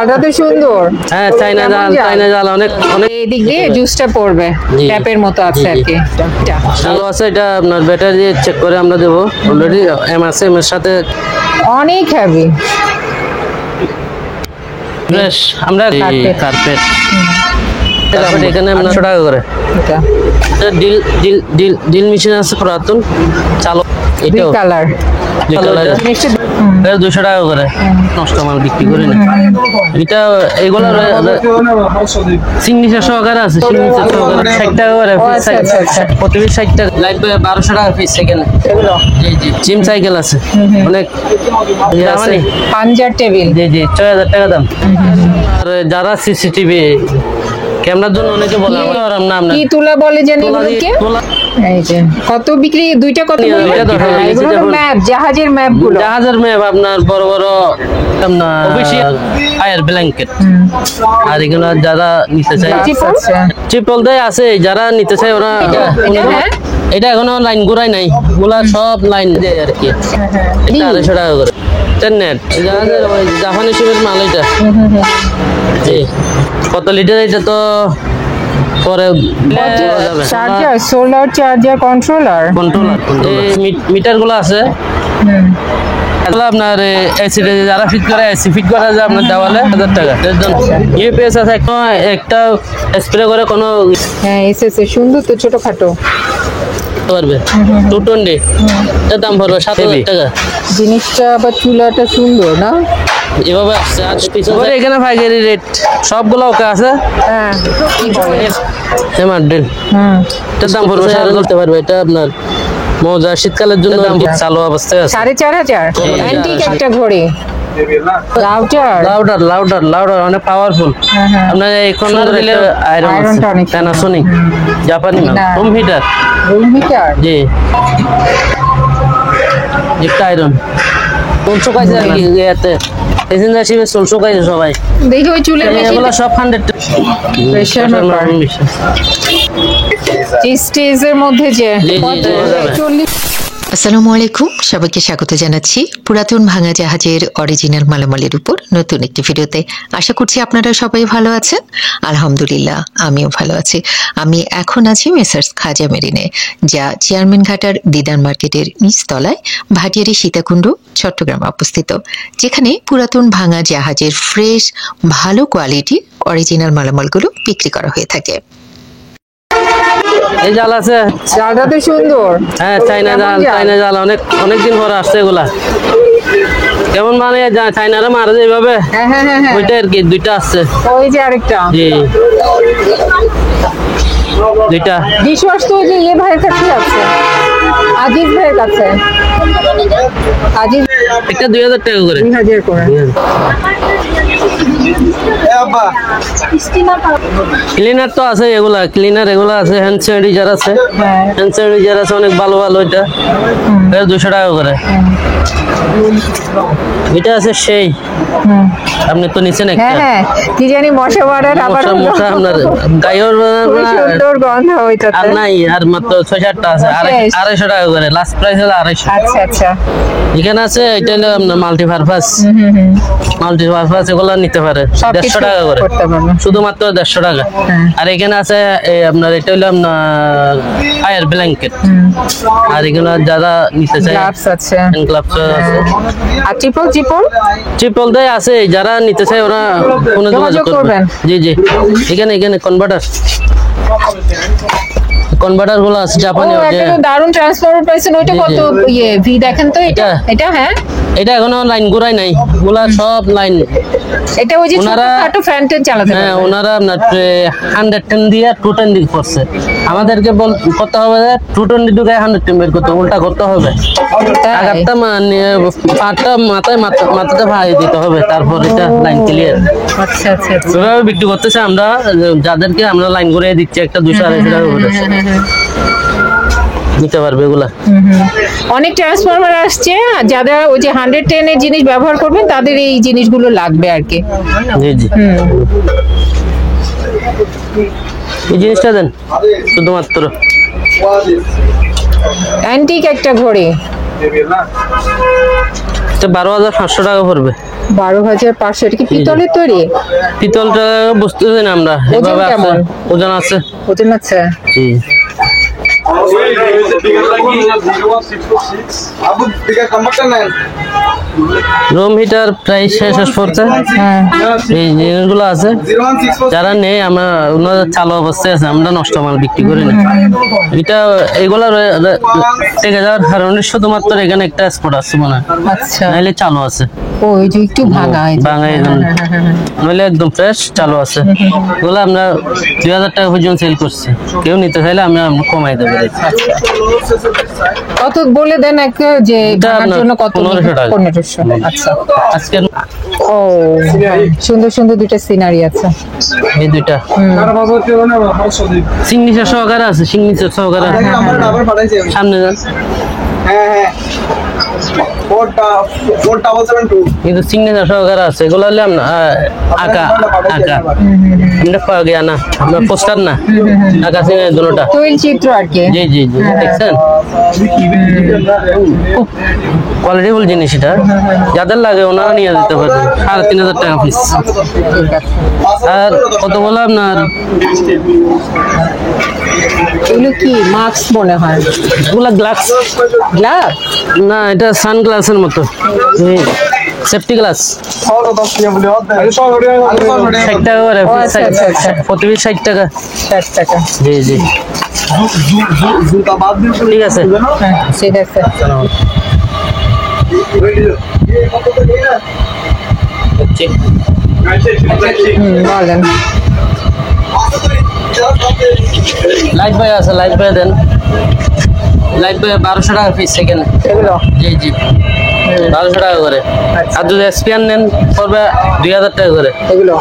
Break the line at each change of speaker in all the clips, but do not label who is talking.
আলাদা সুন্দর।
হ্যাঁ চাইনা জাল অনেক
এই দিক দিয়ে জুসটা পড়বে, ট্যাপের মতো আছে আর কি।
ভালো আছে, এটা আপনার ব্যাটারি দিয়ে চেক করে আমরা দেবো। অলরেডি এম আছে, এম এর সাথে
অনেক হেভি
ফ্রেশ আমরা কার্পেট এখানে আমরা 100 টাকা করে। Deal deal deal deal machine আছে পুরাতন চালু, এটাও
কালার
200 টাকা করে। নষ্ট মাল বিক্রি করি না এটা। এগুলো সিগনেচার সহকারে আছে, সিগনেচার সহকারে 60 টাকা করে প্রতি পিস 60 টাকা। লাইট 1200 টাকা পিস সাইকেল। জি জি জিম সাইকেল আছে অনেক আছে।
পাঞ্জার টেবিল
জি জি 6000 টাকা দাম। আর যারা সিসিটিভি ক্যামেরার জন্য অনেকে বলে আমার নাম না
কি তুলা বলে জানি এগুলোকে। এই যে কত বিক্রি, দুইটা কত বলে? এগুলো ম্যাপ, জাহাজের ম্যাপ গুলো,
জাহাজের ম্যাপ আপনার বড় বড় অফিশিয়াল ফায়ার ব্ল্যাঙ্কেট। আর এগুলো যারা নিতে চায় ট্রিপল দেয় আছে, যারা নিতে চায় ওরা। এটা এখনো লাইন ঘুরাই নাই, গুলা সব লাইন দেয় আর কি। 250 টাকা করে নেট। জাহাজের জাপানি শিপের মাল এটা। জি কত লিটার এটা তো পরে
চার্জার, সোলার চার্জার, কন্ট্রোলার
এই মিটার গুলো আছে। আপনার এসি যারা ফিট করে, এসি ফিট করা যায় আপনার দেওয়ালে 1000 টাকা। ইউপিএস আছে একটা স্প্রে করে কোনো।
হ্যাঁ এসএস সুন্দর তো, ছোটখাটো
পারবে 220 এর দাম পড়বে 7000 টাকা।
জিনিসটা আবার চুলাটা সুন্দর না
এভাবে আসছে। আর পিছনে এখানে পাইকারি রেট সবগুলো ওকে আছে।
হ্যাঁ কি বলে
এমআর ড্রিল, এটার দাম পড়বে 4000 করতে পারবে। এটা আপনার মজা শীতকালের জন্য চালু অবস্থায় আছে।
4500 অ্যান্টিক একটা ঘড়ি।
লাউডার অনেক পাওয়ারফুল। আপনার এখন দিলে আয়রন প্যানাসোনিক জাপানি রুম হিটার। জি একটা আয়রন কোন শোকাইছে আর কি এতে প্যাসেঞ্জার শিপে শোকাইছে সবাই।
দেখি ওই চুলের
এগুলো সব 100
প্রেসার স্টেজের মধ্যে যে 40।
আসসালামু আলাইকুম, সবাইকে স্বাগত জানাচ্ছি পুরাতন ভাঙা জাহাজের অরিজিনাল মালামালের উপর নতুন একটি ভিডিওতে। আশা করছি আপনারা সবাই ভালো আছেন। আলহামদুলিল্লাহ আমিও ভালো আছি। আমি এখন আছি মেসার্স খাজা মেরিনে, যা চেয়ারম্যান ঘাটার দিদার মার্কেটের নিচতলায় ভাটিয়ারি সীতাকুণ্ড চট্টগ্রামে অবস্থিত, যেখানে পুরাতন ভাঙা জাহাজের ফ্রেশ ভালো কোয়ালিটির অরিজিনাল মালামালগুলো বিক্রি করা হয়ে থাকে।
এই জাল আছে,
জালটা তো সুন্দর।
হ্যাঁ চাইনা জাল অনেক দিন পরে আসছে। এগুলা কেমন মানে চাইনারা মারে যায় এইভাবে। ওইটা আর কি দুইটা আসছে।
ওই যে আরেকটা
জি দুইটা
ডিশওয়াশ তো যে এই ভাইয়ের কাছে আছে, আজিজ ভাইয়ের কাছে। আজিজ
একটা 2000 টাকা করে।
2000 করে।
ক্লিনার তো আছে, এগুলা ক্লিনার এগুলা আছে। হ্যান্ড স্যানিটাইজার আছে, হ্যান্ড স্যানিটাইজার আছে অনেক ভালো ভালো। এটা 200 টাকা করে। এটা আছে সেই আপনি তো নিচে নাকি?
হ্যাঁ কি জানি মশা মারার, আবার
মশা আপনার গায়ের
সুন্দর গন্ধ হইতাছে।
আর নাই, আর মাত্র 6-7টা আছে। 250 টাকা করে লাস্ট প্রাইস হলো 250।
আচ্ছা আচ্ছা
এখানে আছে এটা হলো আপনার মাল্টিপারপাস এগুলো নিতে পারে 150 টাকা করে, শুধুমাত্র 150 টাকা। আর এখানে আছে আপনার এটা হলো আপনার ফায়ার ব্ল্যাঙ্কেট। আর এগুলো যারা নিতে চায়
গ্লাভস আছে,
গ্লাভস আছে।
আর ট্রিপল
দেয় আছে, যারা নিতে চায় ওরা কোনো যোগাযোগ করবেন। জি জি এখানে কনভার্টার গুলো আছে জাপানি।
একটা দারুন ট্রান্সফরমার পাইছেন, ওইটা কত ইয়ে ভি দেখেন তো। এটা হ্যাঁ
এটা এখনো লাইন ঘুরাই নাই, গুলা সব লাইন।
এটা ওই যে ছোটখাটো ফ্যান চালাতে
হ্যাঁ ওনারা আপনার 110 দিয়ে 220 করছে। আমাদেরকে করতে হবে 220 ঢুকায় 110 বের করতে, উল্টা করতে হবে। আঘাতটা পাটা মাথাতে ভাই দিতে হবে, তারপর এটা লাইন ক্লিয়ার।
আচ্ছা আচ্ছা
এভাবে বিক্রি করতেছে। আমরা যাদেরকে আমরা লাইন ঘুরিয়ে দিচ্ছি একটা 200-250 টাকা করে নিতে পারবে এগুলা।
অনেক ট্রান্সফরমার আসছে, যারা ওই যে 110 এর জিনিস ব্যবহার করবেন তাদের এই জিনিসগুলো লাগবে আর কি।
জি জি এই জিনিসটা দেন শুধুমাত্র।
অ্যান্টিক একটা ঘড়ি,
12,500 টাকা পড়বে।
12,500। এটা কি পিতলের তৈরি?
পিতলটা বুঝতেছি না আমরা,
ওজন
এভাবে আছে,
কেমন?
ওজন আছে।
ওজন আছে।
জি রুম হিটার প্রাইস শেষ পড়ছে।
হ্যাঁ।
এই জিনিসগুলো আছে, যারা নেই আমরা ওনাদের চালু অবস্থায় আছে, আমরা নষ্ট মাল বিক্রি করি না। এটা এগুলা টেকে যাওয়ার কারণে শুধুমাত্র এখানে একটা স্পট আছে মনে হয়,
আচ্ছা।
নাইলে চালু আছে।
ও এই যে একটু ভাঙা এই যে।
ভাঙা এখানে, নইলে একদম ফ্রেশ চালু আছে। এগুলো আমরা 2,000 টাকা পর্যন্ত সেল করছি, কেউ নিতে চাইলে আমরা কমাই দেবো।
কত বলে দেন একটা যে
এটা
ভাঙার
আপনার
জন্য কত?
1500 টাকা।
1500। আচ্ছা।
আজকে
ও সুন্দর সুন্দর দুইটা সিনারি আছে।
এই দুইটা সিগনেচার সহকারে আছে, সিগনেচার সহকারে আছে। সামনে যান, কিন্তু সিগনেচার সহকারে আছে। এগুলো হলে আঁকা আঁকা আমরা পাওয়া গিয়া না, আমরা পোস্টার না, আঁকা সিগনেচার দুটোটা।
তৈল চিত্র আর কি।
জি জি জি, দেখছেন খুব কোয়ালিটিফুল জিনিস। এটা যাদের লাগে ওনারা নিয়ে যেতে পারবেন, 3,500 টাকা পিস।
ঠিক আছে।
আর কত বলে আপনার
এগুলো কি মাস্ক মনে হয়?
এগুলা গ্লাস
গ্লাস?
না, এটা সানগ্লাসের মতো, সেফটি গ্লাস। 60 টাকা করে
ও আচ্ছা আচ্ছা আচ্ছা।
প্রতি পিস 60 টাকা।
60 টাকা।
জি জি ঠিক আছে।
হ্যাঁ ঠিক আছে। বলেন।
লাইট বয় আছে, লাইট বয় দেন। লাইট বয় 1200 টাকা পিস সেখানে।
এগুলো
জি জি 1200 টাকা করে। আর যদি স্পেয়ার নেন পড়বে 2,000 টাকা করে।
এগুলো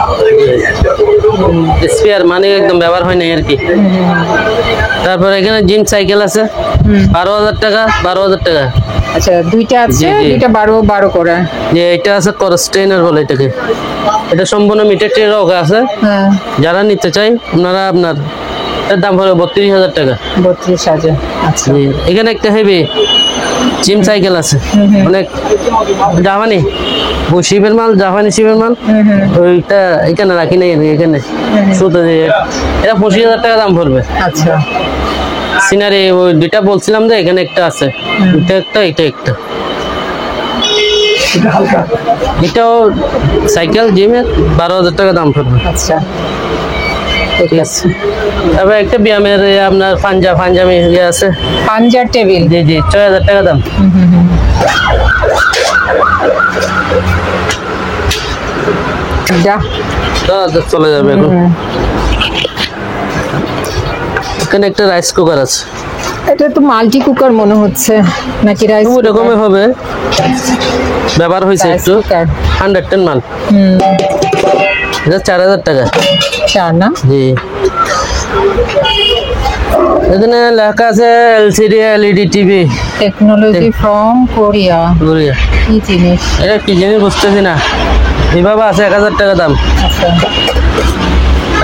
স্পেয়ার মানে একদম ব্যবহার হয় না আর কি। তারপর এখানে জিম সাইকেল আছে 12,000 টাকা, 12,000 টাকা।
আচ্ছা দুইটা আছে,
জি, জি।
দুইটা 12 করে।
যে এটা আছে করস্টেইনার বলে এটাকে, এটা সম্পূর্ণ মিটার টের আছে।
হ্যাঁ
যারা নিতে চাই ওনারা আপনার এর দাম পড়বে 32,000 টাকা।
32,000। আচ্ছা।
জি, এখানে একটা হেভি জিম সাইকেল আছে, অনেক জাপানি, ওই শিবের মাল, জাপানি শিবের মাল। ওইটা এখানে রাখি নাই, এখানে শুধু এটা 25,000 টাকা দাম পড়বে।
আচ্ছা।
সিনারি ওই দুইটা বলছিলাম যে এখানে একটা আছে, এটা একটা, এটা একটা। এটাও সাইকেল জিমের 12,000 টাকা দাম পড়বে।
আচ্ছা ঠিক আছে।
তারপর একটা ব্যায়ামের আপনার পাঞ্জাবি ইয়ে আছে,
পাঞ্জার টেবিল।
জি জি 6,000 টাকা দাম।
যা
চলে যাবে এখন। এখানে একটা রাইস কুকার আছে,
এটা তো মাল্টি কুকার মনে হচ্ছে নাকি? রাইস
ওই রকমই হবে, ব্যবহার হয়েছে একটু।
কুকার
110 মাল, এটা 4,000 টাকা।
4 না?
জি এখানে লেখা আছে LCD LED TV
technology from Korea. কি জিনিস?
এটা কি জিনিস বুঝতেছি না, এভাবে আছে 1,000 টাকা দাম।
আচ্ছা।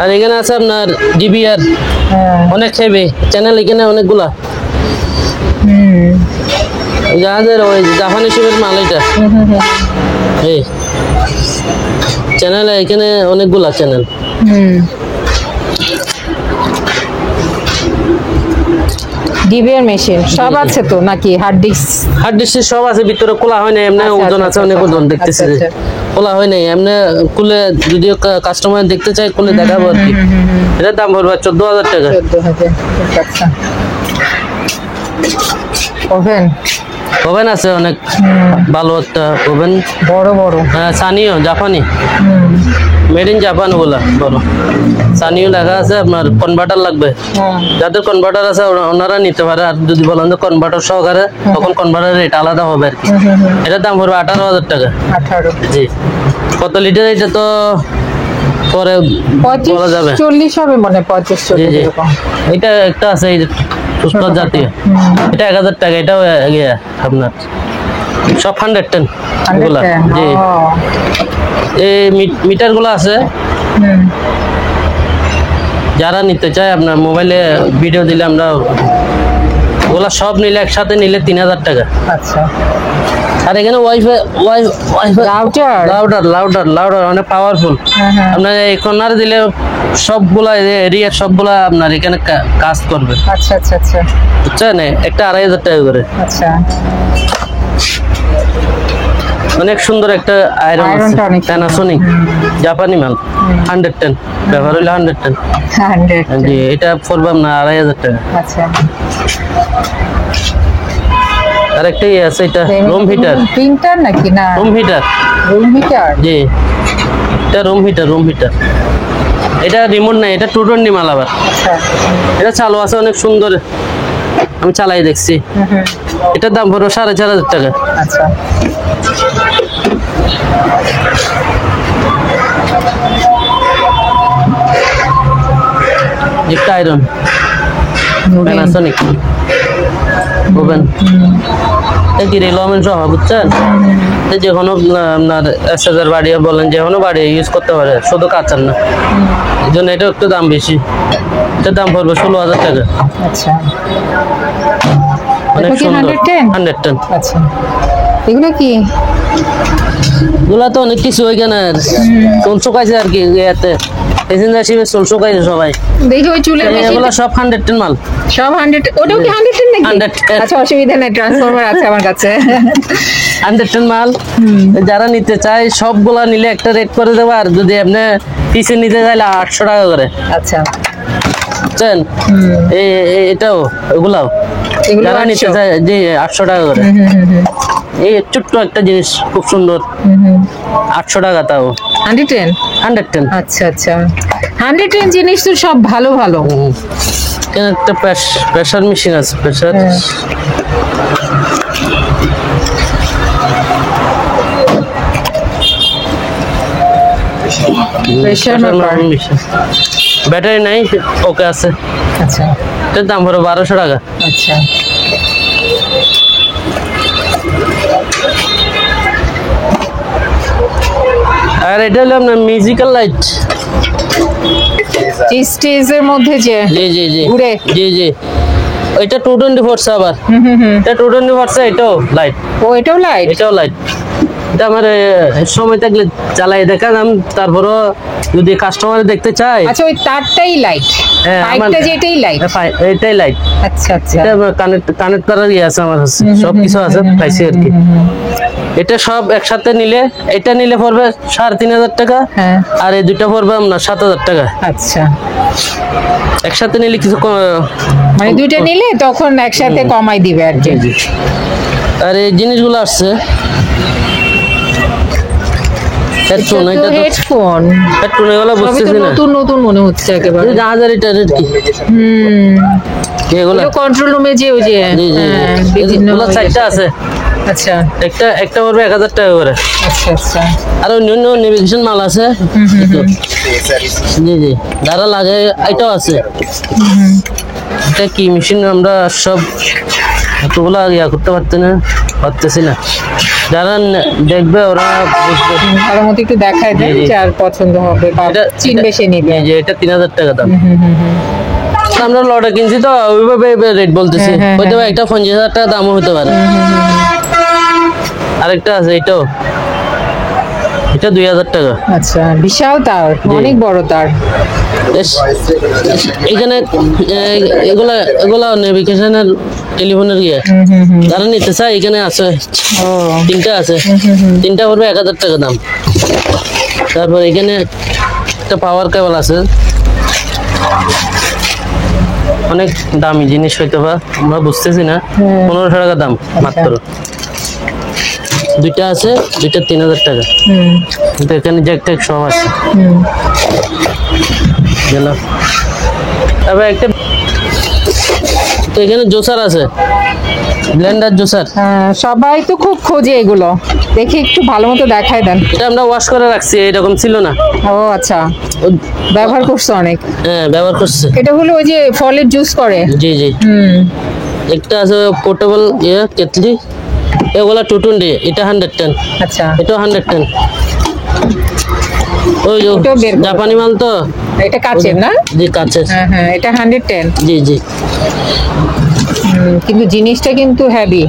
আর এখানে আছে আপনার ডিবিআর,
হ্যাঁ।
অনেক হেভি চ্যানেল, এখানে অনেকগুলা। যাদের ওই জাপানি শিবের মাল, এটা এই চ্যানেল, এখানে অনেকগুলা চ্যানেল।
ডিবিআর মেশিন সব আছে তো নাকি? Hard disk?
হার্ড ডিস্ক সব আছে, ভিতরে খোলা হয় না, এমনি
আচ্ছা,
ওজন
আচ্ছা,
আছে, অনেক
আচ্ছা,
ওজন দেখতেছি যে
আচ্ছা,
খোলা হয় নাই, এমনি খুলে যদি কাস্টমার দেখতে চাই খুলে দেখাবো আর কি। এটার দাম পড়বে 14,000 টাকা।
14,000। আচ্ছা। ওভেন?
ওভেন আছে অনেক ভালো একটা ওভেন,
বড় বড়।
সানিও জাপানি, মেড ইন জাপান ওগুলা বড়। সানিও লেখা আছে। আপনার কনভার্টার লাগবে, যাদের কনভার্টার আছে ওনারা নিতে পারে। আর যদি বলেন যে কনভার্টার সহকারে, তখন কনভার্টার রেট আলাদা হবে আর কি। এটার দাম পড়বে 18,000 টাকা।
18।
জি কত লিটার এটা তো পরে বলা যাবে।
40 হবে মনে হয়, 35
জি
40
জি
এরকম।
এটা একটা আছে এই সুস্থ জাতীয়, এটা 1,000 টাকা। এটাও আপনার সব 110 গুলা। জি এই মিটার গুলো আছে, যারা নিতে চায় আপনার মোবাইলে ভিডিও দিলে আমরা ওগুলা সব নিলে একসাথে নিলে 3,000 টাকা।
আচ্ছা।
আর এখানে ওয়াইফাই
রাউটার
লাউডার অনেক পাওয়ারফুল। আপনার এই কর্নার দিলে সবগুলা এরিয়া সবগুলা আপনার এখানে কাজ করবে।
আচ্ছা আচ্ছা আচ্ছা
বুঝছেন, একটা 2,500 টাকা করে।
আচ্ছা,
অনেক সুন্দর একটা আয়রন
আয়রনটা অনেক
প্যানাসোনিক জাপানি মাল 110 ব্যবহার হইলে 110।
100
জি, এটা পড়বে না 2,500 টাকা।
আচ্ছা,
আর একটা আছে, এটা রুম হিটার।
প্রিন্টার নাকি না?
Room heater. জি, এটা রুম হিটার। এটা রিমোট নাই, এটা 220 মাল আবার।
আচ্ছা,
এটা চালু আছে, অনেক সুন্দর, আমি চালাই দেখছি। এটার দাম পড়বে 4,500 টাকা।
আচ্ছা,
একটা আয়রন প্যানাসোনিক ওভেন। কি রেলমেন্ট সহ, বুঝছেন, যে কোনো আপনার এসএসআর বাড়ি বলেন, যে কোনো বাড়ি ইউজ করতে পারে, শুধু কাচার না। এই জন্য এটা একটু দাম বেশি। এটার দাম পড়বে 16,000 টাকা।
আচ্ছা,
অনেক
এটা কি
সুন্দর
110?
110।
আচ্ছা, এগুলো কি?
এগুলা তো অনেক কিছু ওইখানে চলছো কাছে আর কি, ইয়াতে এজেন্সি চলছো কাছে সবাই।
দেখি ওই চুলের
এগুলা সব 110 মাল,
সব 100। ওটাও কি 110 নাকি?
110
আচ্ছা, অসুবিধা নাই, ট্রান্সফরমার আছে আমার কাছে।
110 মাল। যারা নিতে চায় সবগুলা নিলে একটা রেট করে দেবো, আর যদি আপনি পিসে নিতে চাইলে 800 টাকা করে।
আচ্ছা,
বুঝছেন, এটাও ওগুলাও
এগুলো
যারা নিতে
800?
চায়, জি 800 টাকা করে। এই ছোট্ট একটা জিনিস, খুব সুন্দর, 800 টাকা তাও।
110? আচ্ছা আচ্ছা, 110 জিনিস তো সব ভালো ভালো।
কেন, একটা প্রেসার মেশিন আছে, প্রেসার।
প্রেসার
মেশিন, ব্যাটারি নাই, ওকে আছে।
আচ্ছা
এটার দাম হলো 1200 টাকা।
আচ্ছা,
আর এটা হলো আপনার মিউজিক্যাল লাইট।
স্টেজের মধ্যে যে
জি জি জি
ঘুরে।
জি জি, এটা 224 আবার। এটা 224, এটাও লাইট।
ও, এটাও লাইট?
এটাও লাইট। এটা আমার সময় থাকলে চালাই দেখালাম, তারপরও যদি কাস্টমার দেখতে চায়।
আচ্ছা, ওই তারটাই লাইট,
হ্যাঁ,
পাইপটা যেটাই লাইট?
এটাই লাইট।
আচ্ছা আচ্ছা,
এটা কানেক্ট করার ইয়ে আছে আমার কাছে, সবকিছু আছে, পাইছি আর কি। এটা সব একসাথে নিলে, এটা নিলে পড়বে 3,500 টাকা।
হ্যাঁ,
আর এই দুইটা পড়বে আপনার 7,000 টাকা।
আচ্ছা,
একসাথে নিলে কিছু
মানে দুইটা নিলে তখন একসাথে কমাই দিবে আর কি।
আর এই জিনিসগুলো আসছে হেডফোন। এটা তো
হেডফোন,
হেডফোন, এগুলো
সবই তো
বুঝতেছি না,
নতুন নতুন মনে হচ্ছে একেবারে।
এই 1000 রেট কি এগুলো?
কন্ট্রোল রুমে যে ওই যে
জি জি,
বিভিন্ন
এগুলো 4টা আছে।
আচ্ছা
একটা পড়বে 1000 টাকা করে।
আচ্ছা আচ্ছা,
আর অন্যান্য নেভিগেশন মাল আছে। জি জি, যারা লাগে এটাও আছে। এটা কি মেশিন, আমরা সব এতগুলা ইয়া করতে পারতেছি না। যারা দেখবে ওরা বুঝবে।
ভালো মতো একটু দেখায় দেন, যার পছন্দ হবে বা চিনবে সে নিবে।
যে এটা 3000 টাকা দাম। আমরা লটে কিনছি তো ওইভাবে রেট বলতেছি, হয়তো একটা 50,000 টাকা দামও হতে পারে। আরেকটা আছে, এটা 2000 টাকা।
আচ্ছা, বিশাল তার, অনেক বড় তার।
এখানে এগুলা নেভিগেশনের টেলিফোনের ইয়ে, যারা নিতে চায় এখানে আছে। 3টা আছে, 3টা পড়বে 1000 টাকা দাম। তারপর এখানে একটা পাওয়ার কেবল আছে, অনেক দামি জিনিস হয়তো বা আমরা বুঝতেছি না। 1500 টাকা দাম মাত্র। 2টা আছে, 2টা 3000 টাকা। কিন্তু এখানে জ্যাক ট্যাক সব আছে। গেল। তারপর একটা তো এখানে জুসার আছে, ব্লেন্ডার জুসার।
সবাই তো খুব খোঁজে এগুলো, দেখি একটু ভালো মতো দেখায় দেন।
এটা আমরা ওয়াশ করে রাখছি, এরকম ছিল না।
ও আচ্ছা, ব্যবহার করছো অনেক?
হ্যাঁ, ব্যবহার করছে।
এটা হলো ওই যে ফলের জুস করে।
জি জি, একটা আছে পোর্টেবল কেটলি, এগুলা 220, এটা 110।
আচ্ছা,
এটা 110। ওই জাপানি মাল তো,
এটা কাচের না?
জি কাচের।
হ্যাঁ হ্যাঁ, এটা 110।
জি জি,
কিন্তু জিনিসটা কিন্তু হেভি।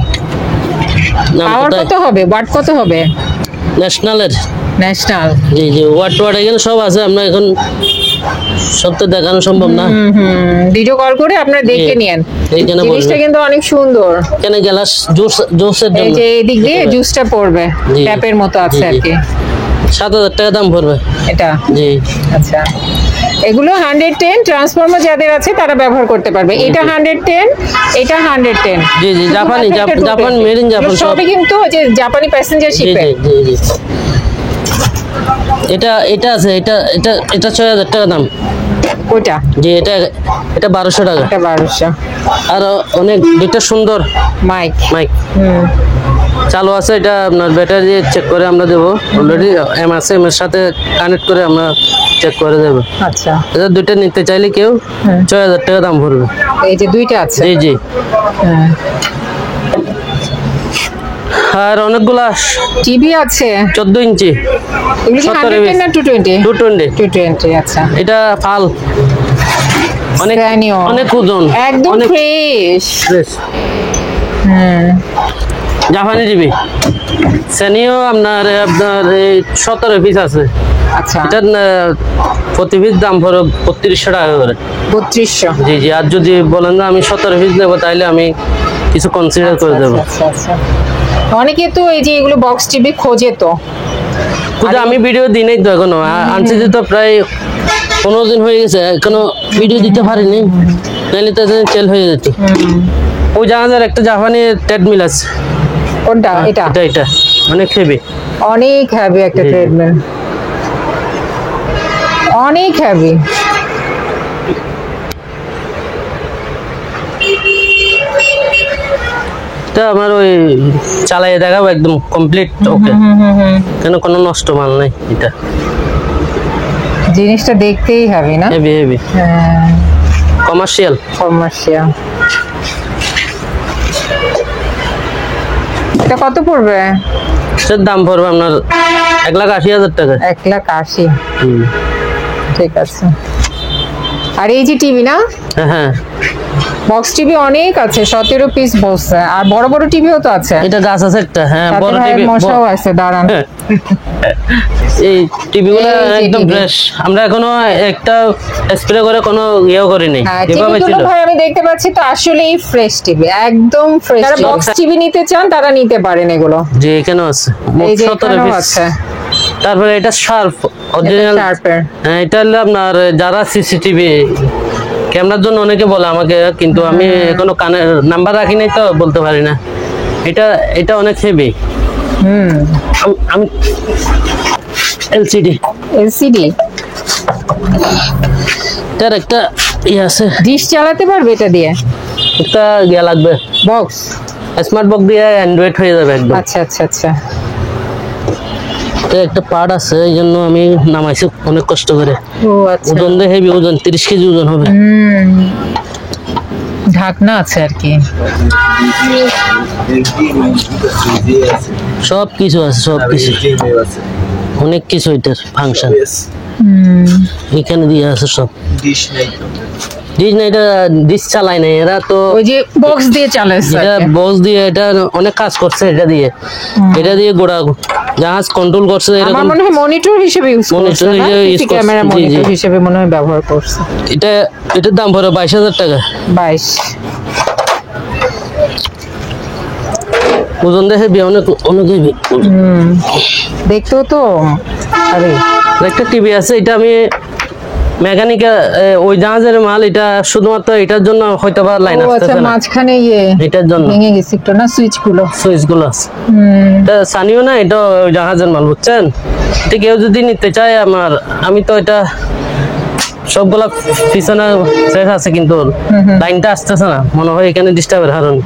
পাওয়ার কত হবে, ওয়াট কত হবে?
ন্যাশনালের।
ন্যাশনাল।
জি জি, ওয়াট ওয়াট এখানে সব আছে, আমরা এখন সব তো দেখানো সম্ভব না।
ভিডিও কল করে আপনারা দেখে নিয়েন।
এইখানে
জিনিসটা
বলবে
কিন্তু অনেক সুন্দর।
এখানে গ্লাস জুসের
এই
জন্য
যে এদিক দিয়ে জুসটা পড়বে,
জি।
ট্যাপের মতো আছে
জি,
আর
জি।
কি।
7,000 টাকা দাম পড়বে।
এটা
জি
আচ্ছা, এগুলো 110 ট্রান্সফরমার যাদের আছে তারা ব্যবহার করতে পারবে। এটা 110, এটা 110।
জি জি, জাপানি, জাপান, মেড ইন জাপান সব।
সবই কিন্তু যে জাপানি প্যাসেঞ্জার
জি
শিপে।
জি জি জি। এটা আছে, এটা 6,000 টাকা দাম।
ওটা
জি, এটা 1200 টাকা।
এটা 1200।
আর অনেক দুইটা সুন্দর
মাইক।
মাইক চালু আছে, এটা আপনার ব্যাটারি চেক করে আমরা দেবো। অলরেডি এম আছে, এম এর সাথে কানেক্ট করে আমরা চেক করে দেবো।
আচ্ছা,
এটা দুইটা নিতে চাইলে কেউ 6,000 টাকা দাম পড়বে।
এই যে দুইটা আছে।
জি জি।
হ্যাঁ।
আর অনেকগুলা
টিভি আছে
14 ইঞ্চি।
এগুলো কি 110 না 220?
220।
220 আচ্ছা।
এটা ফাল, অনেক
Sanyo।
অনেক ওজন,
একদম
অনেক
ফ্রেশ।
ফ্রেশ। জাপানি টিভি সেনিও আপনার এই 17 পিস আছে।
আচ্ছা,
এটার প্রতি পিস দাম পড়ে 3200 টাকা করে।
3200।
জি জি, আর যদি বলেন না আমি 17 পিস নেবো তাহলে আমি কিছু কনসিডার করে দেবো।
আচ্ছা আচ্ছা। অনেকে তো এই যে এগুলো বক্স টিভি খোঁজে তো।
কিন্তু আমি ভিডিও দিই নাই তো এখনো, আনছি তো প্রায় 15 দিন হয়ে গেছে, এখনো ভিডিও দিতে পারিনি, নাহলে তো চেল হয়ে যেত। ওই জাহাজের একটা জাপানি ট্রেডমিল আছে।
কোনটা? এটা
এটা অনেক হেভি।
অনেক হ্যাভি একটা
জি, জি।
ট্রেডমিল, অনেক হ্যাভি।
এটা আমার ওই চালাইয়ে দেখাবো একদম কমপ্লিট ওকে, কেন কোনো নষ্ট মাল নাই। এটা
জিনিসটা দেখতেই হ্যাভি না?
হেভি হেভি
হ্যাঁ,
কমার্শিয়াল।
কমার্শিয়াল। এটা কত পড়বে?
এটার দাম পড়বে আপনার 1,80,000 টাকা।
1,80,000।
হুম।
ঠিক আছে। আর এই যে টিভি না,
হ্যাঁ হ্যাঁ,
বক্স টিভি অনেক আছে, 17 পিস বসছে। আর বড় বড় টিভিও তো আছে।
এটা গাছ আছে একটা, হ্যাঁ
সাথে
বড়
ভাই
টিভি।
মশাও আছে, দাঁড়ান।
এই টিভিগুলো
এই যে
একদম
TV
ফ্রেশ, আমরা এখনো একটা স্প্রে করে কোনো ইয়েও করিনি,
হ্যাঁ,
যেভাবে ছিল।
টিভিগুলো ভাই আমি দেখতে পাচ্ছি তো আসলেই ফ্রেশ টিভি, একদম ফ্রেশ। যারা বক্স টিভি নিতে চান তারা নিতে পারেন এগুলো।
যে এখানেও আছে মোট
এই যে
17
এখানেও
পিস।
আছে।
তারপরে এটা শার্প অরিজিনাল।
শার্পের।
হ্যাঁ, এটা হলো আপনার যারা সিসিটিভি ক্যামেরার জন্য অনেকে বলে আমাকে, কিন্তু আমি এখনো কানের নাম্বার রাখি নাই তো বলতে পারি না। এটা অনেক হেভি। আমি এলসিডি এটার একটা আছে,
ডিশ চালাতে পারবে এটা দিয়ে?
একটা ইয়ে লাগবে,
বক্স।
স্মার্ট বক্স দিয়ে অ্যান্ড্রয়েড হয়ে যাবে একদম।
আচ্ছা আচ্ছা আচ্ছা।
এটা একটা পার্ট আছে, এই জন্য আমি নামাইছি অনেক কষ্ট করে।
ও আচ্ছা।
ওজন দিয়ে হেভি, ওজন 30 কেজি ওজন হবে।
ঢাকনা আছে আর কি।
সব কিছু আছে, সব কিছু, অনেক কিছু এটার ফাংশন এখানে দিয়ে আছে সব। ডিশ না, এটা ডিশ চালায় না এরা তো,
ওই যে বক্স দিয়ে চালাচ্ছে।
এটা বক্স দিয়ে, এটা অনেক কাজ করছে এটা দিয়ে গোড়া জাহাজ কন্ট্রোল করছে।
আমার
এরকম
মনে হয় মনিটর হিসেবে ইউজ করছে,
Monitor হিসেবে use করছে,
ক্যামেরা
জি, জি।
মনিটর হিসেবে মনে হয় ব্যবহার করছে।
এটার দাম পড়ে 22,000 টাকা।
22।
ওজন দেখে অনেক অনেক হেভি।
দেখতেও তো আরে
একটা টিভি আছে, এটা আমি মেকানিকা, ওই জাহাজের মাল, এটা শুধুমাত্র এটার জন্য হয়তো বা লাইন
ও আচ্ছা,
আসতেছে না,
মাঝখানে
এটার জন্য
ভেঙে গেছে একটু না সুইচ গুলো।
আছে। এটা সানিও না, এটা ওই জাহাজের মাল, বুঝছেন? এটা কেউ যদি নিতে চায় আমি তো এটা সবগুলা পিছনে শেষ আছে, কিন্তু লাইনটা আসতেছে না, মনে হয় এখানে ডিস্টার্বের কারণে।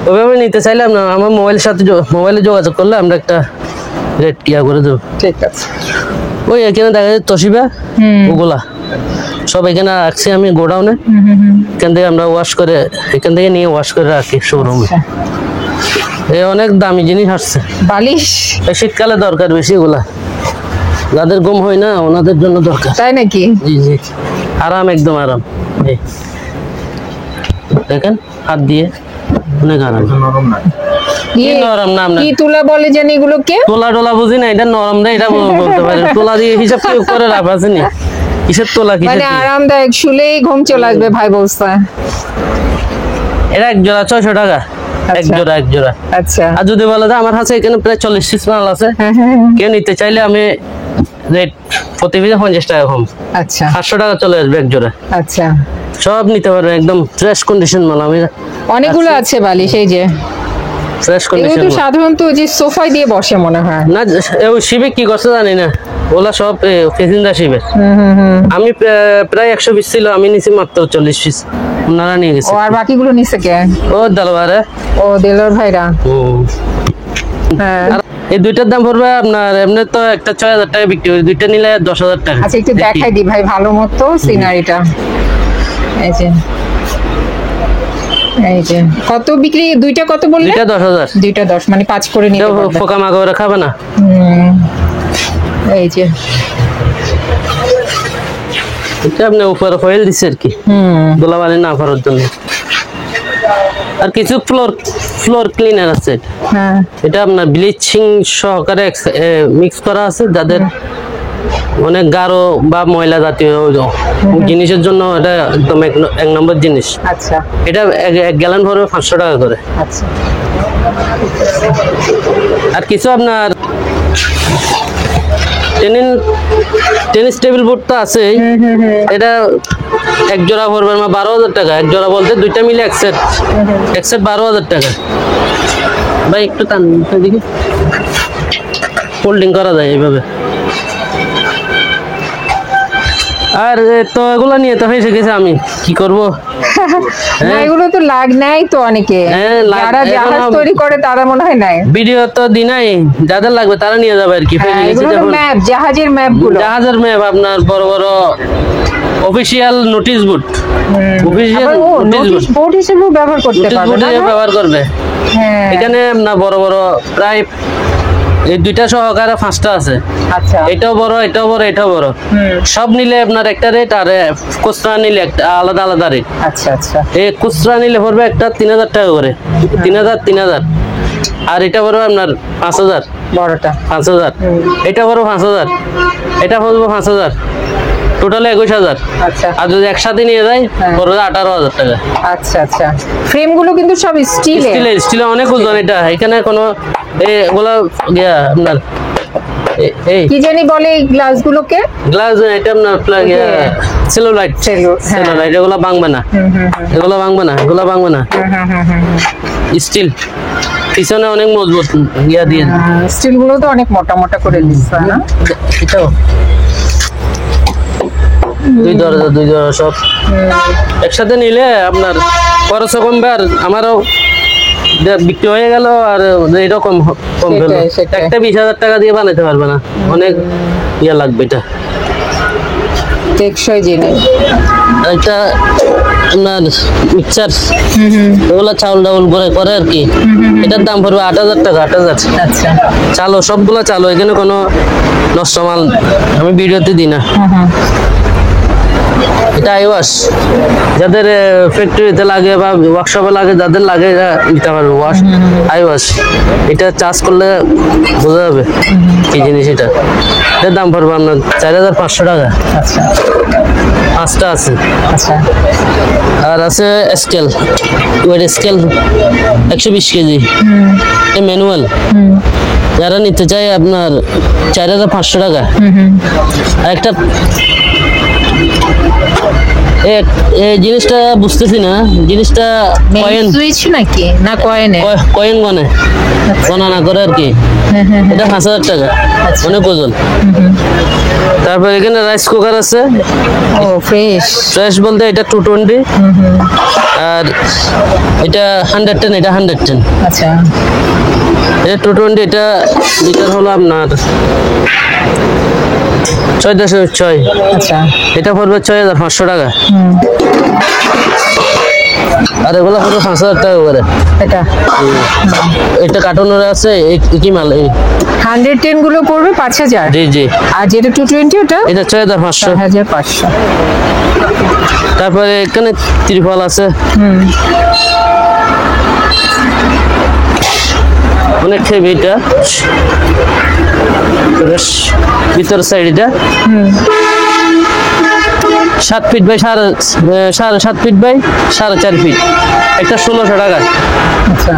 ওইভাবে নিতে চাইলে আমার মোবাইলে যোগাযোগ করলে আমরা একটা রেট করে দেবো।
ঠিক আছে।
ওই এখানে দেখা যায় তোশিবা, ওগুলা সব এখানে রাখছি আমি গোডাউনে। এখান থেকে আমরা এখান থেকে নিয়ে ওয়াশ করে রাখি শোরুমে। এই অনেক দামি জিনিস আসছে,
বালিশ।
শীতকালে দরকার বেশি এগুলা, যাদের ঘুম হয় না ওনাদের জন্য দরকার।
তাই নাকি?
জি জি, আরাম, একদম আরাম। দেখেন হাত দিয়ে অনেক আরাম।
ইয়ে,
নরম না আপনার
কি তুলা বলে জানি এগুলোকে?
তোলা টোলা বুঝি না, এটা নরম না, এটা বলতে পারেন। তোলা দিয়ে হিসাব কেউ করে লাভ আছে নি? কিসের তোলা,
মানে
কিসের কি?
আরামদায়ক, শুলেই ঘুম চলে আসবে ভাই বলছে।
এটা এক জোড়া 600 টাকা, এক
আচ্ছা।
জোড়া, এক জোড়া।
আচ্ছা,
আর যদি বলে যে আমার কাছে এখানে প্রায় 40 পিস মাল আছে,
হ্যাঁ, হ্যাঁ, হ্যাঁ।
কেউ নিতে চাইলে আমি রেট প্রতি পিসে 50 টাকা কম,
আচ্ছা
800 টাকা চলে আসবে এক জোড়া।
আচ্ছা,
সব নিতে পারবেন, একদম ফ্রেশ কন্ডিশন মাল। আমি
অনেকগুলো আছে বালিশ, এই যে
ফ্রেশ
এগুলো
কন্ডিশন
তো সাধারণত যে সোফায় দিয়ে বসে মনে হয়।
না, ওই শিবে কি করছে জানি না, ওলা সব ফেসিন্দা শিবের। আমি প্রায় 100 পিস ছিল, আমি নিছি মাত্র 40 পিস, ওনারা নিয়ে গেছে।
ও আর বাকিগুলো নিছে কে?
ও দালবারে।
ও দেলোর ভাইরা।
হুম।
হ্যাঁ,
আর এই দুইটার দাম পড়বে আপনার, এমনি তো একটা 6000 টাকা বিক্রি হয়, দুইটা নিলে 10,000 টাকা।
আচ্ছা একটু দেখাই দি ভাই ভালো মতো সিনারিটা। এই যে এই যে কত বিক্রি? দুইটা কত বললে?
দুইটা 10,000।
দুইটা 10, মানে 5 করে নিতে পারবে।
পোকা মাকড় খাবে না।
এই যে
এটা আপনি উপরে ফয়েল দিচ্ছে আর কি, ধুলাবালি না করার জন্য। আর কিছু ফ্লোর ক্লিনার আছে,
হ্যাঁ
এটা আপনার ব্লিচিং সহকারে মিক্স করা আছে, যাদের অনেক গাঢ় বা ময়লা জাতীয় জিনিসের জন্য এটা একদম এক নম্বর জিনিস।
আচ্ছা
এটা এক গ্যালন ভরবে 500 টাকা করে।
আচ্ছা
আর কিছু আপনার টেনিস টেবিল বোর্ড তো আছে, এটা এক জোড়া ভরবে 12,000 টাকা। এক জোড়া বলতে দুইটা মিলে এক সেট 12,000 টাকা। ভাই একটু টান দিকে, ফোল্ডিং করা যায় এইভাবে। আর তো এগুলো নিয়ে তো হয়েছে গেছে, আমি কি করব?
না এগুলো তো লাগ নাই তো অনেকে,
হ্যাঁ,
যারা জাহাজ তৈরি করে তারা মনে হয় নাই।
ভিডিও তো দি নাই, যাদের লাগবে তারা নিয়ে যাবে আর কি।
হ্যাঁ, এগুলো তো ম্যাপ, জাহাজের ম্যাপ গুলো।
জাহাজের ম্যাপ, আপনার বড় বড় official notice board, official notice
board হিসেবেও ব্যবহার করতে পারবে না?
ব্যবহার করবে।
হ্যাঁ
এখানে না বড় বড় প্রায় এই দুইটা সহকারে 5টা আছে।
আচ্ছা
এটাও বড়, এটাও বড়, এটাও বড়। সব নিলে আপনার একটা রেট, আর খুচরা নিলে একটা আলাদা আলাদা রেট।
আচ্ছা আচ্ছা
এই খুচরা নিলে পড়বে একটা 3,000 টাকা করে, 3,000। আর এটা পড়বে আপনার 5,000,
বড়টা
5,000। এটা পড়বে 5,000, এটা পড়বে 5,000, টোটাল 21,000।
আচ্ছা
আর যদি একসাথে নিয়ে যায় পড়বে 18,000 টাকা।
আচ্ছা আচ্ছা ফ্রেম গুলো কিন্তু সব স্টিলের।
স্টিলের অনেক ওজন এটা, এখানে কোনো এগুলা আপনার এই
কি জানি বলে এই গ্লাস গুলোকে?
গ্লাস, এটা আপনার সেলুলাইট, সেলুলাইট। এগুলো ভাঙবে না, এগুলো ভাঙবে না, এগুলো ভাঙবে না, স্টিল। পিছনে অনেক মজবুত ইয়া দিয়ে,
স্টিল গুলো তো অনেক মোটা মোটা করে দিচ্ছে না?
এটাও দুই দরজা সব একসাথে নিলে আপনার খরচ কমবে, আর আমারও বিক্রি হয়ে গেল, আর এরকম কম গেল।
সেটাই।
একটা 20,000 টাকা দিয়ে বানাতে পারবে না, অনেক ইয়া লাগবে। এটা
টেকসই জিনিস।
একটা আপনার মিক্সার, ওগুলা চাউল ডাউল করে আর কি। এটার দাম পড়বে 8,000 টাকা, 8,000।
আচ্ছা
চালো, সবগুলো চালো, এখানে কোনো নষ্ট মাল আমি ভিডিওতে দিই না। এটা আইওয়াশ, যাদের ফ্যাক্টরিতে লাগে বা ওয়ার্কশপে লাগে, যাদের লাগে এটা নিতে পারবে। আইওয়াশ, এটা চার্জ করলে বোঝা যাবে কি জিনিস। এটার দাম পড়বে আপনার 4,500 টাকা।
আচ্ছা
5টা আছে।
আচ্ছা
আর আছে scale, weight scale 120 KG, manual. যারা নিতে চায় আপনার 4,500 টাকা। আর একটা এই জিনিসটা বুঝতেছি না, জিনিসটা কয়েন
সুইচ নাকি না কয়েনে?
কয়েন গণনা না করে আর কি। এটা 5,000 টাকা, অনেক ওজন। তারপর এখানে রাইস কুকার আছে।
ও ফ্রেশ
ফ্রেশ বলতে এটা 220, আর এটা 110, এটা 110।
আচ্ছা
এটা 220, এটা লিটার হলো আপনার 6.6।
আচ্ছা
এটা পড়বে 6,500 টাকা। আর এগুলো পড়বে 5,000 টাকা করে।
এটা
এটা কার্টুনের আছে, কি মাল?
110 গুলো পড়বে 5,000।
জি জি।
আর যেটা 220 ওটা
এটা 6,500।
4,500।
তারপরে এখানে ত্রিফল আছে। অনেক হেভি এটা, ভিতর সাইড এটা 7 feet by 7.5 feet by 4.5 feet, একটা 1600 টাকা।
আচ্ছা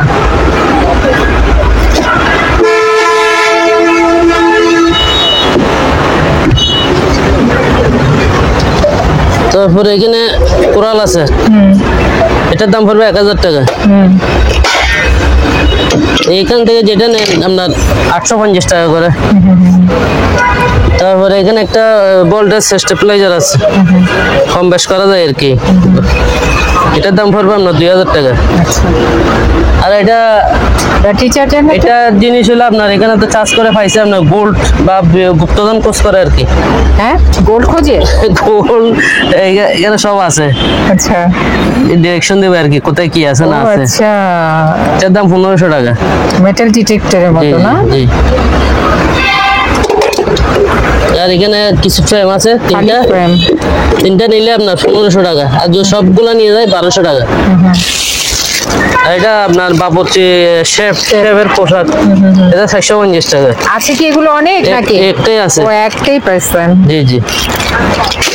তারপরে এখানে কোরাল আছে, এটার দাম পড়বে 1000 টাকা। এইখান থেকে যেটা নেন আপনার 850 টাকা করে। তারপরে এখানে একটা ভোল্টেজ স্টেবিলাইজার আছে, কম বেশ করা যায় আর কি, এটার দাম পড়বে আপনার 2000 টাকা। আর এটা
ব্যাটারি চার্জার না
এটা জিনিস হলো আপনার এখানে তো চার্জ করে পাইছে আপনার গোল্ড বা গুপ্তধন খোঁজ করে আর কি,
হ্যাঁ গোল্ড খোঁজে
গোল্ড এখানে সব আছে,
আচ্ছা
ডিরেকশন দেবে আর কি কোথায় কি আছে না
ও
আছে।
আচ্ছা
এটার দাম 1500 টাকা।
মেটাল ডিটেক্টরের
জি
মতো না
জি। আর এখানে কিছু ফ্রেম আছে
ফ্রেম
তিনটা নিলে আপনার 1500 টাকা, আর যদি সবগুলা নিয়ে যায় 1200 টাকা। আর এটা আপনার বাবুর্চি শেফের পোশাক, এটা 450 টাকা।
আছে কি এগুলো অনেক নাকি?
একটাই আছে।
ও একটাই পার্সন,
জি জি।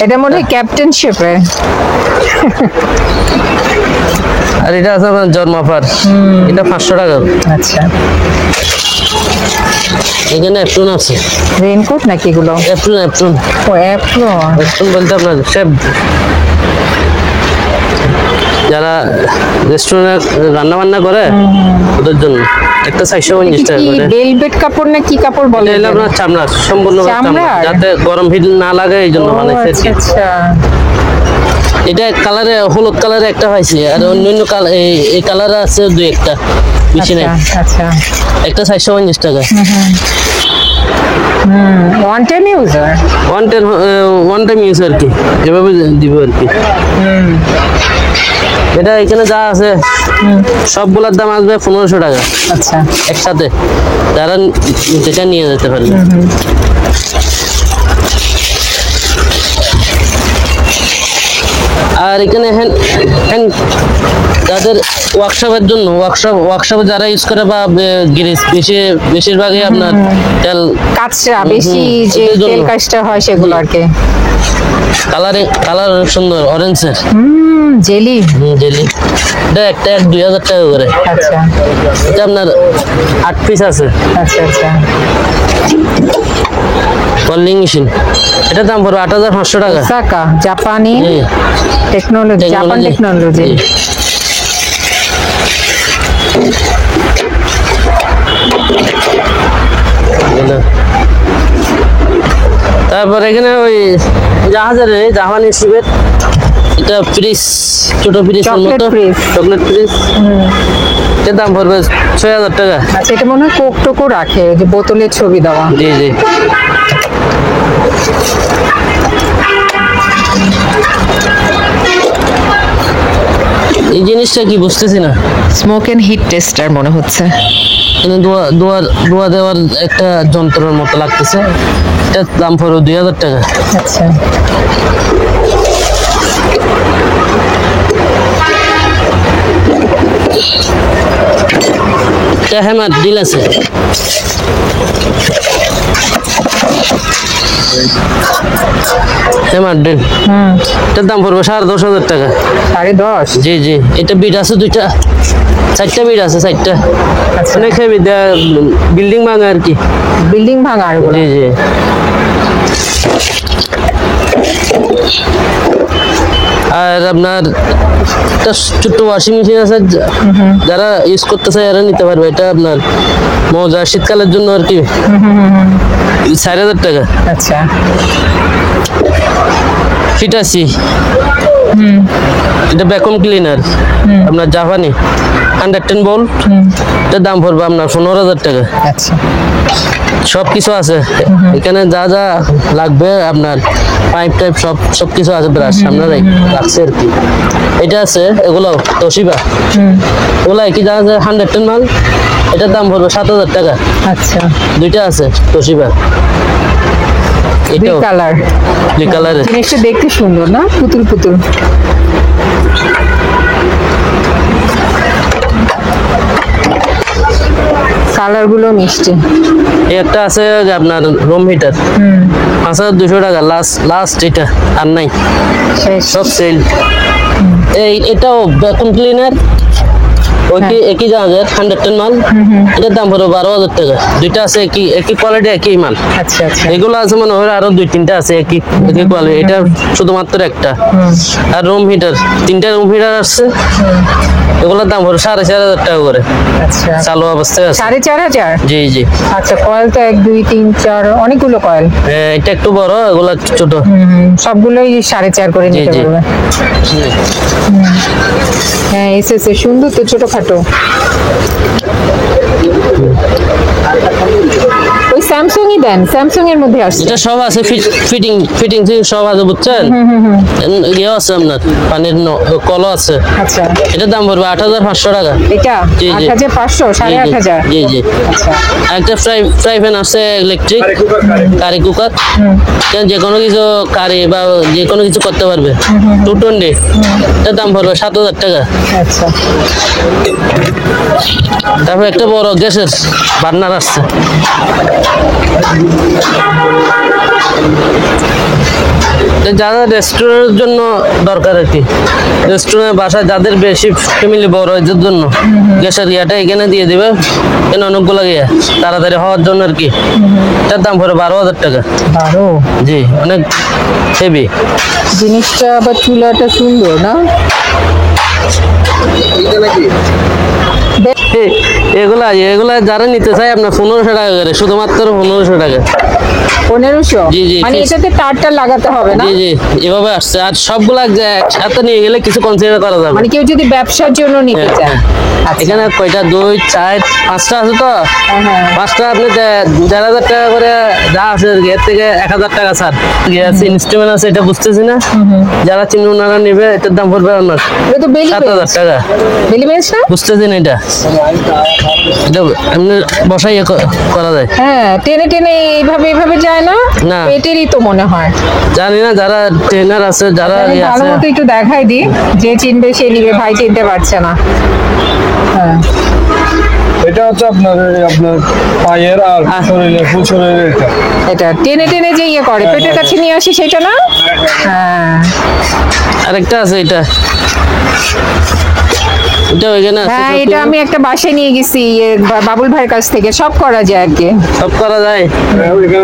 এটা মনে হয় ক্যাপ্টেন শেফের।
আর এটা আছে আপনার জন্মাফার, এটা 500 টাকা।
আচ্ছা
এখানে অ্যাপ্রন আছে,
রেইনকোট নাকি এগুলো?
অ্যাপ্রন
ও অ্যাপ্রন
বলতে আপনার শেফ যারা রেস্টুরেন্টে রান্না বান্না করে ওদের জন্য, একটা 450 টাকা
কি
করে।
ভেলভেট কাপড় না কি কাপড় বলে?
এটা আপনার চামড়া, সম্পূর্ণ চামড়া,
চামড়ার?
যাতে গরম হিট না লাগে এই জন্য
ও
বানাইছে।
আচ্ছা আচ্ছা
এটা কালারে হলুদ কালারে একটা পাইছি, আর অন্যান্য কালার এই কালারে আছে দুই একটা, বেশি নাই।
আচ্ছা
একটা 450 টাকা।
One time user.
One time use আর কি, এভাবে দিব আর কি। এটা এখানে যা আছে সবগুলোর দাম আসবে 1500 টাকা
আচ্ছা
একসাথে, যারা যেটা নিয়ে যেতে পারবে। আর এখানে যাদের ওয়ার্কশপের জন্য, ওয়ার্কশপে যারা ইউজ করে বা গ্যারেজ, বেশিরভাগই আপনার তেল
কাঁচরা বেশি যে
এটার জন্য।
তেল কাজটা হয় সেগুলো আর কি।
কালার অনেক সুন্দর, অরেঞ্জের
জেলি।
জেলি, এটা একটা 2000 টাকা করে।
আচ্ছা
এটা আপনার 8 পিস আছে।
আচ্ছা আচ্ছা
কলিং মেশিন, এটার দাম পড়বে 8500 টাকা।
সাকা জাপানি
জি।
Technology, Japan technology.
জি। তারপর এখানে ওই জাপানি শিপের এটা ফ্রিজ, ছোট ফ্রিজের
চকলেট
মতো,
ফ্রিজ।
চকলেট ফ্রিজ, এর দাম পড়বে 6000 টাকা।
আচ্ছা এটা মনে হয় কোক টোকো রাখে, যে বোতলের ছবি দেওয়া।
জি জি। এই জিনিসটা কি বুঝতেছি না,
স্মোক এন্ড হিট টেস্টার মনে হচ্ছে।
এখানে ধোয়া দেওয়ার একটা যন্ত্রের মতো লাগতেছে, এটার দাম পড়বে 2000 টাকা।
আচ্ছা
এটা হ্যামার ডিল আছে, হ্যামার ডিল, এটার দাম পড়বে 10,500 টাকা।
10.5।
জি জি। এটা বিট আছে দুইটা, 4টা বিট আছে, 4টা। অনেক হেভি, বিল্ডিং ভাঙা আর কি।
বিল্ডিং ভাঙা আর
জি জি। আর আপনার একটা ছোট্ট ওয়াশিং মেশিন আছে, যারা ইউজ করতে চায় এরা নিতে পারবে। এটা আপনার মজা শীতকালের জন্য আর কি, 4000 টাকা।
আচ্ছা
ফিটাসি, এটা ভ্যাকুয়াম ক্লিনার আপনার জাপানি, 110 ভোল্ট, এটার দাম পড়বে আপনার 15000 টাকা।
আচ্ছা
সব কিছু আছে এখানে, যা যা লাগবে আপনার পাইপ টাইপ সব কিছু আছে, ব্রাশ আপনার রাখছে আর কি। এটা আছে, এগুলো তোশিবা, এগুলো কি যা আছে 110 মাল, এটার দাম পড়বে 7000 টাকা।
আচ্ছা
দুইটা আছে তোশিবা, এটাও
কালার,
ব্লু কালারের।
জিনিসটা দেখতে সুন্দর না, পুতুল পুতুল। কালার গুলো মিষ্টি।
এই একটা আছে যে আপনার রুম হিটার 5200 টাকা লাস্ট এটা আর নাই,
শেষ।
সব সেল। এটাও ভ্যাকুম ক্লিনার একই জাহাজের 110 মাল, এটার দাম পড়বে 12000 টাকা। দুইটা আছে একই কোয়ালিটি একই মাল।
আচ্ছা আচ্ছা।
এগুলো আছে মনে হয় আরো 2-3টা আছে একই কোয়ালিটি, এটা শুধুমাত্র একটা। আর রুম হিটার 3টা রুম হিটার আসছে, এগুলোর দাম পড়বে 4500 টাকা করে,
আচ্ছা,
চালু অবস্থায় আছে।
4500?
জি জি।
আচ্ছা, কয়েল তো 1 2 3 4 অনেকগুলো কয়েল।
এটা একটু বড়, এগুলো ছোট।
সবগুলোই 4.5 করে
জি
নিতে
জি।
পারবে। হ্যাঁ, এসেছে সুন্দর তো, ছোটখাটো। ওই স্যামসাংই দেন, স্যামসাং এর মধ্যে আসছে।
এটা সব আছে, ফিটিং সব আছে, বুঝছেন? ইয়ে আছে আপনার পানির কলও আছে।
আচ্ছা,
এটার দাম পড়বে 8500 টাকা।
এটা
জি, জি।
8500, 8500।
জি জি।
আচ্ছা,
একটা ফ্রাই প্যান আছে ইলেকট্রিক, কারি কুকার, যে কোনো কিছু কারি বা যে কোনো কিছু করতে পারবে, 220। এটার দাম পড়বে 7000 টাকা।
আচ্ছা।
তারপর একটা বড় গ্যাসের বার্নার আসছে, যারা রেস্টুরেন্টের জন্য দরকার আর কি, রেস্টুরেন্ট বাসায় যাদের বেশি ফ্যামিলি বড় এদের জন্য গ্যাসের ইয়াটা এখানে দিয়ে দিবে, এখানে অনেকগুলো ইয়ে তাড়াতাড়ি হওয়ার জন্য আর কি। এটার দাম পড়ে 12000 টাকা।
12?
জি, অনেক হেভি
জিনিসটা আবার চুলাটা সুন্দর না?
এগুলা যারা নিতে চায় আপনার 1500 টাকা করে, শুধুমাত্র 1500 টাকা।
1500?
জি, জি,
মানে
ঠিক।
এটাতে তারটা লাগাতে হবে না?
জি জি, এভাবে আসছে। আর সবগুলা একসাথে নিয়ে গেলে কিছু কনসিডার করা যাবে।
মানে কেউ যদি ব্যবসার জন্য নিতে চায়। আচ্ছা।
এখানে কয়টা 2 4 5টা আছে তো,
হ্যাঁ।
5টা আপনি 1500 টাকা করে যা আছে আর কি, এর থেকে 1000 টাকা ছাড়। গ্যাস ইনস্ট্রুমেন্ট আছে, এটা বুঝতেছি না, যারা চিনুন ওনারা নেবে, এটার দাম পড়বে আপনার
এটা তো বেলি
7000 টাকা।
বেলি বেঞ্চ না?
বুঝতেছি না, এটা এমনি বসাই করা যায়।
হ্যাঁ, টেনে টেনে এইভাবে যায় না?
না।
পেটেরই তো মনে হয়।
জানি না, যারা ট্রেনার আছে, যারা
আমি ভালো
আছে।
মতো একটু দেখাই দিই, যে চিনবে সে নিবে, ভাই চিনতে পারছে না। হ্যাঁ,
এটা হচ্ছে আপনার পায়ের আর শরীরের ফুল শরীরের এটা।
এটা টেনে টেনে যে ইয়ে করে, পেটের কাছে নিয়ে আসি, সেটা না? হ্যাঁ
আরেকটা আছে, এটা ওইখানে আছে।
হ্যাঁ, এটা আমি একটা বাসায় নিয়ে গেছি বাবুল ভাইয়ের কাছ থেকে। সব করা যায় আর কি,
সব করা যায়,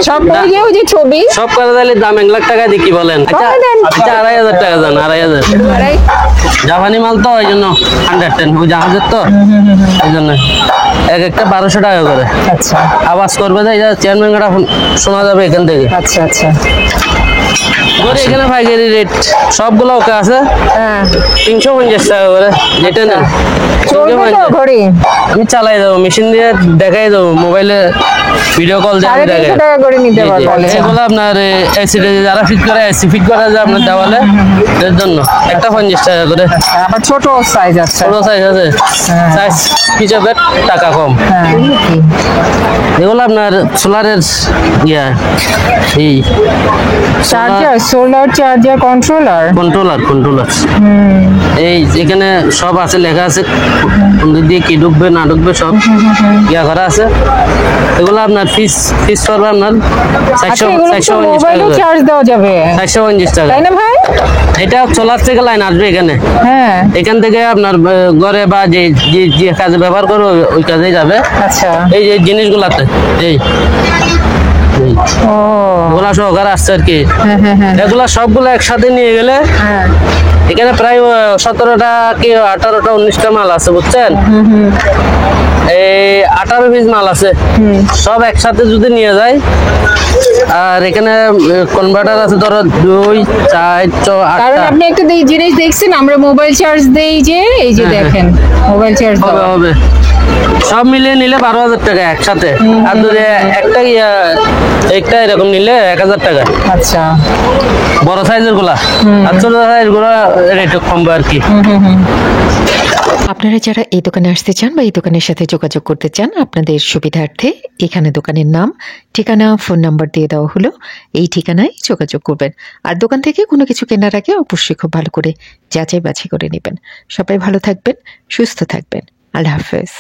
সব ওই যে ছবি
সব করা যাইলে দাম 1 লাখ টাকা দিয়ে কি বলেন? আচ্ছা
দেন।
আচ্ছা, 2500 টাকা জান, 2500।
আড়াই।
জাপানি মাল তো, ওই জন্য 110, ওই জাহাজের তো, এই জন্য একটা 1200 টাকা করে
আচ্ছা
আওয়াজ করবে, তাই চেয়ারম্যান গাড়া শোনা যাবে এখান থেকে।
আচ্ছা আচ্ছা।
এখানে পাইকারি রেট সবগুলো ওকে আছে,
হ্যাঁ,
350 টাকা করে, যেটা নেন।
চলবে তো ঘড়ি?
আমি চালাই দেবো, মেশিন দিয়ে দেখাই দেবো, মোবাইলে ভিডিও কল দিয়ে আমি
350
দেখাই।
টাকা করে নিতে পারবো।
এগুলো আপনার এসি যারা ফিট করে, এসি ফিট করা যায় আপনার দেওয়ালে, এর জন্য একটা 50 টাকা করে।
আবার ছোট সাইজ আছে।
ছোট সাইজ আছে, সাইজ হিসাবে টাকা কম।
হ্যাঁ,
এগুলো আপনার সোলারের ইয়া, এই
charger, solar charger, controller.
Controller এই এখানে সব আছে, লেখা আছে কোন দিক দিয়ে কি ঢুকবে না ঢুকবে, সব ইয়া করা আছে। এগুলো আপনার ফিস পড়বে আপনার
আচ্ছা, এগুলো তো মোবাইলও চার্জ দেওয়া যাবে,
450 টাকা।
তাই না ভাই?
এটা সোলার থেকে লাইন আসবে এখানে,
হ্যাঁ।
এখান থেকে আপনার ঘরে বা যে যে কাজে ব্যবহার করো ওই কাজেই যাবে।
আচ্ছা।
এই যে জিনিসগুলাতে এই
ও
ওগুলা সহকারে আসছে আর কি।
হ্যাঁ হ্যাঁ হ্যাঁ
এগুলা সবগুলো একসাথে নিয়ে গেলে
হ্যাঁ।
এখানে প্রায় 17টা কি 18টা 19টা মাল আছে, বুঝছেন? এই 18 পিস মাল আছে, সব একসাথে যদি নিয়ে যায়। আর এখানে কনভার্টার আছে ধরো 2 4
কারণ
8টা।
আপনি একটা জিনিস দেখছেন, আমরা মোবাইল চার্জ দেই যে, এই যে দেখেন মোবাইল চার্জ
হবে হবে সব মিলিয়ে নিলে 12,000 টাকা একসাথে। আর যদি একটা এরকম নিলে 1000 টাকা।
আচ্ছা।
বড় সাইজের গুলা, আর ছোট সাইজের গুলা রেট কমবে আর কি।
আপনারা যারা এই দোকানে আসতে চান বা এই দোকানের সাথে যোগাযোগ করতে চান, আপনাদের সুবিধার্থে এখানে দোকানের নাম, ঠিকানা, ফোন নাম্বার দিয়ে দেওয়া হলো। এই ঠিকানায় যোগাযোগ করবেন। আর দোকান থেকে কোনো কিছু কেনার আগে অবশ্যই খুব ভালো করে যাচাই বাছাই করে নেবেন। সবাই ভালো থাকবেন, সুস্থ থাকবেন। আল্লাহ হাফেজ।